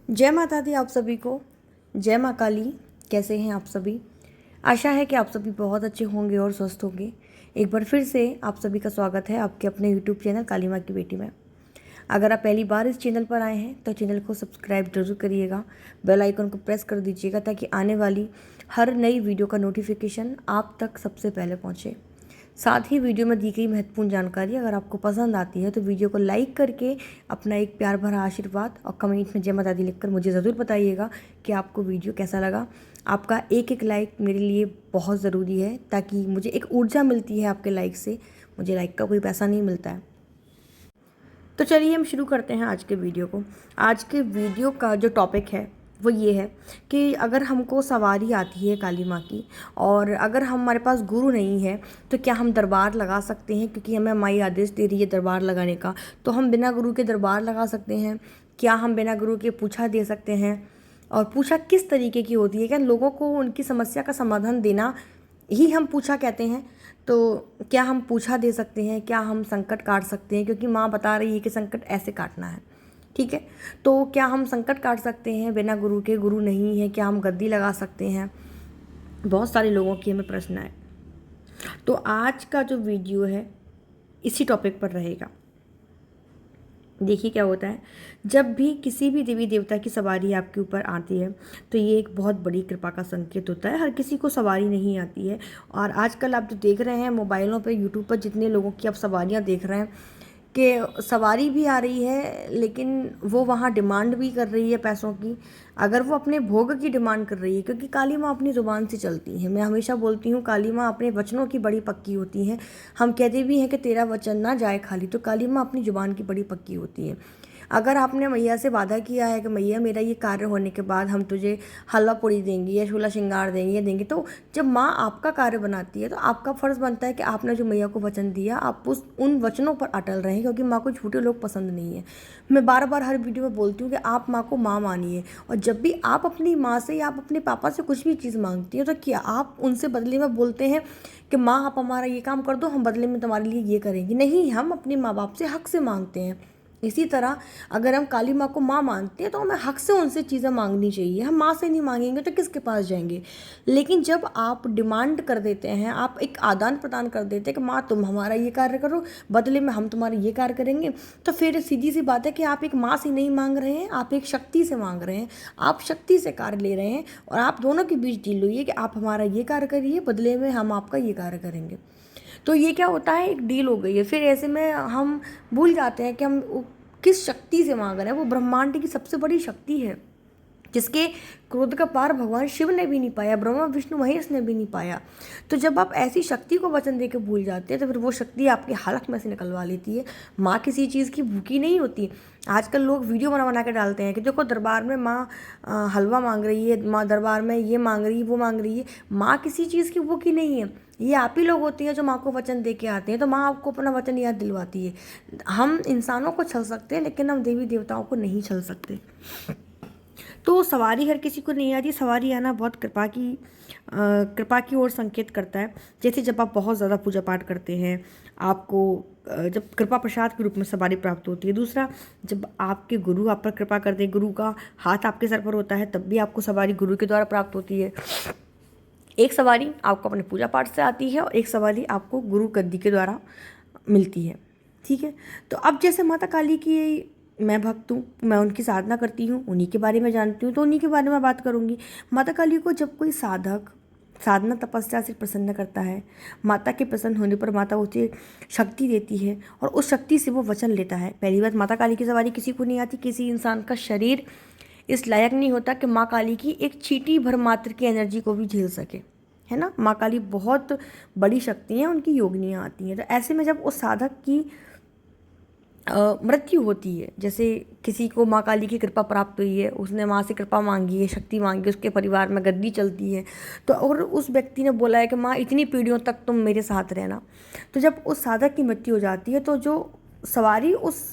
जय माता दी आप सभी को। जय माँ काली। कैसे हैं आप सभी? आशा है कि आप सभी बहुत अच्छे होंगे और स्वस्थ होंगे। एक बार फिर से आप सभी का स्वागत है आपके अपने यूट्यूब चैनल काली माँ की बेटी में। अगर आप पहली बार इस चैनल पर आए हैं तो चैनल को सब्सक्राइब जरूर करिएगा, बेल आइकन को प्रेस कर दीजिएगा ताकि आने वाली हर नई वीडियो का नोटिफिकेशन आप तक सबसे पहले पहुँचे। साथ ही वीडियो में दी गई महत्वपूर्ण जानकारी अगर आपको पसंद आती है तो वीडियो को लाइक करके अपना एक प्यार भरा आशीर्वाद और कमेंट में जय माता दी लिखकर मुझे ज़रूर बताइएगा कि आपको वीडियो कैसा लगा। आपका एक एक लाइक मेरे लिए बहुत ज़रूरी है ताकि मुझे एक ऊर्जा मिलती है आपके लाइक से। मुझे लाइक का कोई पैसा नहीं मिलता है। तो चलिए हम शुरू करते हैं आज के वीडियो को। आज के वीडियो का जो टॉपिक है वो ये है कि अगर हमको सवारी आती है काली माँ की और अगर हमारे पास गुरु नहीं है तो क्या हम दरबार लगा सकते हैं, क्योंकि हमें माई आदेश दे रही है दरबार लगाने का। तो हम बिना गुरु के दरबार लगा सकते हैं? क्या हम बिना गुरु के पूछा दे सकते हैं? और पूछा किस तरीके की होती है? क्या लोगों को उनकी समस्या का समाधान देना ही हम पूछा कहते हैं? तो क्या हम पूछा दे सकते हैं? क्या हम संकट काट सकते हैं? क्योंकि माँ बता रही है कि संकट ऐसे काटना है। ठीक है, तो क्या हम संकट काट सकते हैं बिना गुरु के? गुरु नहीं है, क्या हम गद्दी लगा सकते हैं? बहुत सारे लोगों की हमें प्रश्न है। तो आज का जो वीडियो है इसी टॉपिक पर रहेगा। देखिए क्या होता है, जब भी किसी भी देवी देवता की सवारी आपके ऊपर आती है तो ये एक बहुत बड़ी कृपा का संकेत होता है। हर किसी को सवारी नहीं आती है और आजकल आप जो देख रहे हैं मोबाइलों पे, यूट्यूब पर जितने लोगों की आप सवारियां देख रहे हैं कि सवारी भी आ रही है लेकिन वो वहाँ डिमांड भी कर रही है पैसों की। अगर वो अपने भोग की डिमांड कर रही है, क्योंकि काली माँ अपनी ज़ुबान से चलती है। मैं हमेशा बोलती हूँ काली माँ अपने वचनों की बड़ी पक्की होती हैं। हम कहते भी हैं कि तेरा वचन ना जाए खाली, तो काली माँ अपनी ज़ुबान की बड़ी पक्की होती है। अगर आपने मैया से वादा किया है कि मैया मेरा ये कार्य होने के बाद हम तुझे हलवा पूड़ी देंगे या छोला श्रृंगार देंगे या देंगे, तो जब माँ आपका कार्य बनाती है तो आपका फ़र्ज़ बनता है कि आपने जो मैया को वचन दिया आप उन वचनों पर अटल रहें, क्योंकि माँ को झूठे लोग पसंद नहीं है। मैं बार बार हर वीडियो में बोलती हूँ कि आप माँ को माँ मानिए, और जब भी आप अपनी माँ से या आप अपने पापा से कुछ भी चीज़ मांगती हो तो क्या आप उनसे बदले में बोलते हैं कि माँ आप हमारा ये काम कर दो, हम बदले में तुम्हारे लिए ये करेंगे? नहीं, हम अपने माँ बाप से हक से मांगते हैं। इसी तरह अगर हम काली माँ को माँ मानते हैं तो हमें हक से उनसे चीज़ें मांगनी चाहिए। हम माँ से नहीं मांगेंगे तो किसके पास जाएंगे? लेकिन जब आप डिमांड कर देते हैं, आप एक आदान प्रदान कर देते हैं कि माँ तुम हमारा ये कार्य करो, बदले में हम तुम्हारा ये कार्य करेंगे, तो फिर सीधी सी बात है कि आप एक माँ से नहीं मांग रहे हैं, आप एक शक्ति से मांग रहे हैं। आप शक्ति से कार्य ले रहे हैं और आप दोनों के बीच डील हुई है कि आप हमारा ये कार्य करिए, बदले में हम आपका ये कार्य करेंगे। तो ये क्या होता है, एक डील हो गई है। फिर ऐसे में हम भूल जाते हैं कि हम किस शक्ति से मांग रहे हैं। वो ब्रह्मांड की सबसे बड़ी शक्ति है जिसके क्रोध का पार भगवान शिव ने भी नहीं पाया, ब्रह्मा विष्णु महेश ने भी नहीं पाया। तो जब आप ऐसी शक्ति को वचन दे के भूल जाते हैं तो फिर वो शक्ति आपके हालत में से निकलवा लेती है। माँ किसी चीज़ की भूखी नहीं होती। आजकल लोग वीडियो बना बना के डालते हैं कि देखो दरबार में माँ हलवा मांग रही है, माँ दरबार में ये मांग रही है, वो मांग रही है। माँ किसी चीज़ की भूखी नहीं है। ये आप ही लोग होती हैं जो माँ को वचन दे के आते हैं, तो माँ आपको अपना वचन याद दिलवाती है। हम इंसानों को छल सकते हैं लेकिन हम देवी देवताओं को नहीं छल सकते। तो सवारी हर किसी को नहीं आती। सवारी आना बहुत कृपा की ओर संकेत करता है। जैसे जब आप बहुत ज़्यादा पूजा पाठ करते हैं, आपको जब कृपा प्रसाद के रूप में सवारी प्राप्त होती है। दूसरा, जब आपके गुरु आप पर कृपा करते हैं, गुरु का हाथ आपके सर पर होता है, तब भी आपको सवारी गुरु के द्वारा प्राप्त होती है। एक सवारी आपको अपने पूजा पाठ से आती है और एक सवारी आपको गुरु गद्दी के द्वारा मिलती है। ठीक है, तो अब जैसे माता काली की मैं भक्त हूँ, मैं उनकी साधना करती हूँ, उन्हीं के बारे में जानती हूँ, तो उन्हीं के बारे में बात करूँगी। माता काली को जब कोई साधक साधना तपस्या से प्रसन्न करता है, माता के प्रसन्न होने पर माता उसे शक्ति देती है और उस शक्ति से वो वचन लेता है। पहली बात, माता काली की सवारी किसी को नहीं आती। किसी इंसान का शरीर इस लायक नहीं होता कि माँ काली की एक चींटी भर मात्र की एनर्जी को भी झेल सके, है ना। माँ काली बहुत बड़ी शक्ति हैं, उनकी योगिनियाँ आती हैं। तो ऐसे में जब उस साधक की मृत्यु होती है, जैसे किसी को माँ काली की कृपा प्राप्त हुई है, उसने माँ से कृपा मांगी है, शक्ति मांगी, उसके परिवार में गद्दी चलती है, तो और उस व्यक्ति ने बोला है कि माँ इतनी पीढ़ियों तक तुम मेरे साथ रहना, तो जब उस साधक की मृत्यु हो जाती है तो जो सवारी उस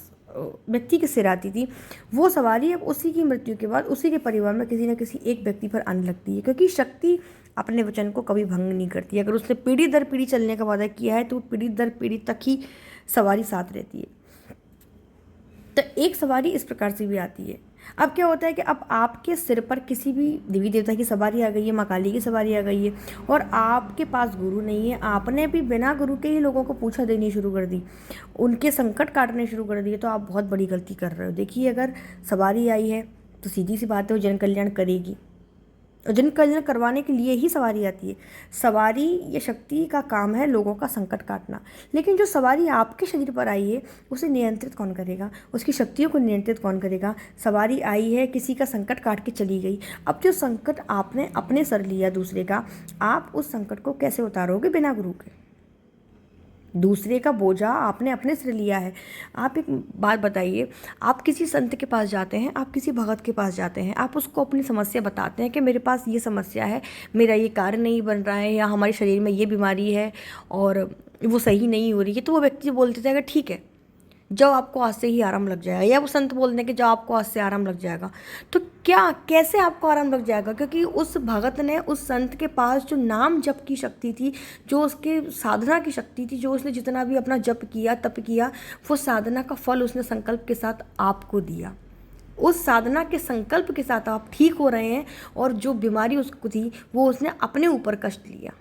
व्यक्ति के सिर आती थी, वो सवारी अब उसी की मृत्यु के बाद उसी के परिवार में किसी न किसी एक व्यक्ति पर आने लगती है, क्योंकि शक्ति अपने वचन को कभी भंग नहीं करती। अगर उसने पीढ़ी दर पीढ़ी चलने का वादा किया है तो पीढ़ी दर पीढ़ी तक ही सवारी साथ रहती है। तो एक सवारी इस प्रकार से भी आती है। अब क्या होता है कि अब आपके सिर पर किसी भी देवी देवता की सवारी आ गई है, माँ काली की सवारी आ गई है, और आपके पास गुरु नहीं है, आपने भी बिना गुरु के ही लोगों को पूछा देनी शुरू कर दी, उनके संकट काटने शुरू कर दिए, तो आप बहुत बड़ी गलती कर रहे हो। देखिए, अगर सवारी आई है तो सीधी सी बात है वो जन कल्याण करेगी, और जन कल्याण करवाने के लिए ही सवारी आती है। सवारी या शक्ति का काम है लोगों का संकट काटना, लेकिन जो सवारी आपके शरीर पर आई है उसे नियंत्रित कौन करेगा, उसकी शक्तियों को नियंत्रित कौन करेगा। सवारी आई है, किसी का संकट काट के चली गई, अब जो संकट आपने अपने सर लिया दूसरे का, आप उस संकट को कैसे उतारोगे बिना गुरु के। दूसरे का बोझा आपने अपने सिर लिया है। आप एक बात बताइए, आप किसी संत के पास जाते हैं, आप किसी भगत के पास जाते हैं, आप उसको अपनी समस्या बताते हैं कि मेरे पास ये समस्या है, मेरा ये कार्य नहीं बन रहा है, या हमारे शरीर में ये बीमारी है और वो सही नहीं हो रही है, तो वो व्यक्ति बोलते जाएगा ठीक है जाओ, आपको आज से ही आराम लग जाएगा, या वो संत बोल दें कि जाओ आपको आज से आराम लग जाएगा। तो क्या, कैसे आपको आराम लग जाएगा? क्योंकि उस भगत ने, उस संत के पास जो नाम जप की शक्ति थी, जो उसके साधना की शक्ति थी, जो उसने जितना भी अपना जप किया, तप किया, वो साधना का फल उसने संकल्प के साथ आपको दिया। उस साधना के संकल्प के साथ आप ठीक हो रहे हैं, और जो बीमारी उसको थी वो उसने अपने ऊपर कष्ट लिया।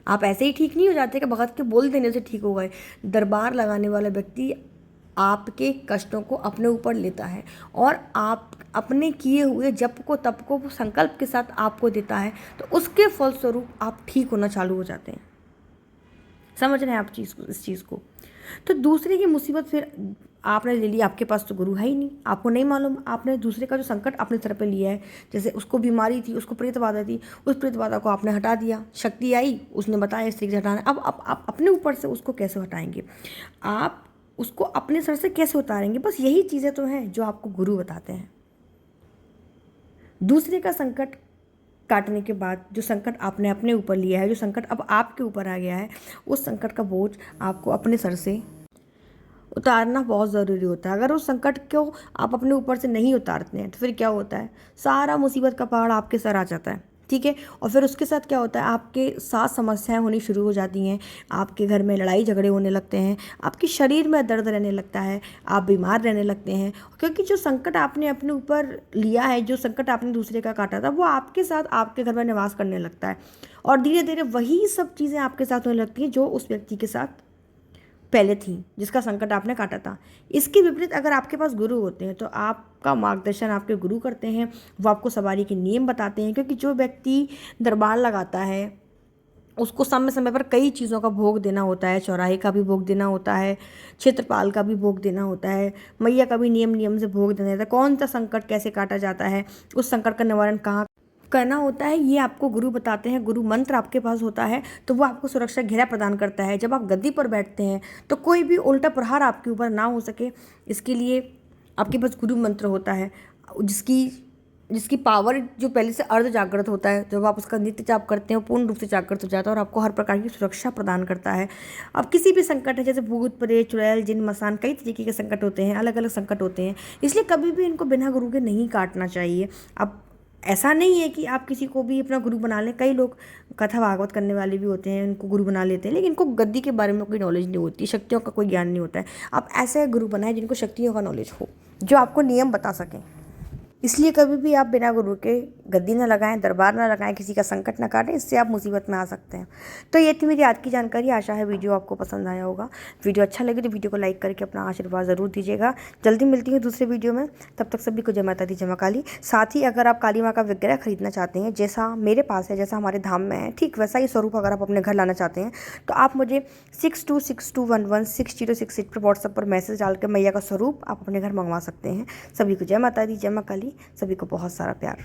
आप ऐसे ही ठीक नहीं हो जाते कि भगत के बोल देने से ठीक हो गए। दरबार लगाने वाला व्यक्ति आपके कष्टों को अपने ऊपर लेता है, और आप अपने किए हुए जप को, तप को, संकल्प के साथ आपको देता है, तो उसके फलस्वरूप आप ठीक होना चालू हो जाते हैं। समझ रहे हैं आप इस चीज़ को। तो दूसरे की मुसीबत फिर आपने ले ली, आपके पास तो गुरु है ही नहीं, आपको नहीं मालूम, आपने दूसरे का जो संकट अपने सर पे लिया है, जैसे उसको बीमारी थी, उसको प्रेत बाधा थी, उस प्रेत बाधा को आपने हटा दिया, शक्ति आई, उसने बताया इस तरीके से हटाना। अब आप अपने ऊपर से उसको कैसे हटाएंगे, आप उसको अपने सर से कैसे उतारेंगे? बस यही चीज़ें तो हैं जो आपको गुरु बताते हैं। दूसरे का संकट काटने के बाद जो संकट आपने अपने ऊपर लिया है, जो संकट अब आपके ऊपर आ गया है, उस संकट का बोझ आपको अपने सर से उतारना बहुत ज़रूरी होता है। अगर उस संकट को आप अपने ऊपर से नहीं उतारते हैं तो फिर क्या होता है, सारा मुसीबत का पहाड़ आपके सर आ जाता है, ठीक है। और फिर उसके साथ क्या होता है, आपके साथ समस्याएं होनी शुरू हो जाती हैं, आपके घर में लड़ाई झगड़े होने लगते हैं, आपके शरीर में दर्द रहने लगता है, आप बीमार रहने लगते हैं, क्योंकि जो संकट आपने अपने ऊपर लिया है, जो संकट आपने दूसरे का काटा था, वो आपके साथ आपके घर में निवास करने लगता है, और धीरे धीरे वही सब चीज़ें आपके साथ होने लगती हैं जो उस व्यक्ति के साथ पहले थी, जिसका संकट आपने काटा था। इसके विपरीत अगर आपके पास गुरु होते हैं तो आपका मार्गदर्शन आपके गुरु करते हैं, वो आपको सवारी के नियम बताते हैं, क्योंकि जो व्यक्ति दरबार लगाता है उसको समय समय पर कई चीज़ों का भोग देना होता है, चौराहे का भी भोग देना होता है, क्षेत्रपाल का भी भोग देना होता है, मैया का भी नियम से भोग देना होता है, कौन सा संकट कैसे काटा जाता है, उस संकट का निवारण कहाँ करना होता है, ये आपको गुरु बताते हैं। गुरु मंत्र आपके पास होता है तो वो आपको सुरक्षा घेरा प्रदान करता है। जब आप गद्दी पर बैठते हैं तो कोई भी उल्टा प्रहार आपके ऊपर ना हो सके, इसके लिए आपके पास गुरु मंत्र होता है, जिसकी पावर जो पहले से अर्ध जागृत होता है। जब आप उसका नित्य जाप करते हैं पूर्ण रूप से जागृत हो जाता है और आपको हर प्रकार की सुरक्षा प्रदान करता है। अब किसी भी संकट है, जैसे भूत प्रेत चुड़ैल जिन मसान, कई तरीके के संकट होते हैं, अलग अलग संकट होते हैं, इसलिए कभी भी इनको बिना गुरु के नहीं काटना चाहिए। अब ऐसा नहीं है कि आप किसी को भी अपना गुरु बना लें, कई लोग कथा भागवत करने वाले भी होते हैं, उनको गुरु बना लेते हैं, लेकिन इनको गद्दी के बारे में कोई नॉलेज नहीं होती, शक्तियों का कोई ज्ञान नहीं होता है। आप ऐसे गुरु बनाएं जिनको शक्तियों का नॉलेज हो, जो आपको नियम बता सकें। इसलिए कभी भी आप बिना गुरु के गद्दी ना लगाएं, दरबार ना लगाएं, किसी का संकट ना काटें, इससे आप मुसीबत में आ सकते हैं। तो ये थी मेरी आज की जानकारी। आशा है वीडियो आपको पसंद आया होगा। वीडियो अच्छा लगे तो वीडियो को लाइक करके अपना आशीर्वाद ज़रूर दीजिएगा। जल्दी मिलती है दूसरे वीडियो में, तब तक सभी को जय माता दी, जय मां काली। साथ ही अगर आप काली माँ का विग्रह खरीदना चाहते हैं, जैसा मेरे पास है, जैसा हमारे धाम में है, ठीक वैसा ही स्वरूप अगर आप अपने घर लाना चाहते हैं, तो आप मुझे 6262116068 पर व्हाट्सएप पर मैसेज डाल के मैया का स्वरूप आप अपने घर मंगवा सकते हैं। सभी को जय माता दी, जय मां काली। सभी को बहुत सारा प्यार।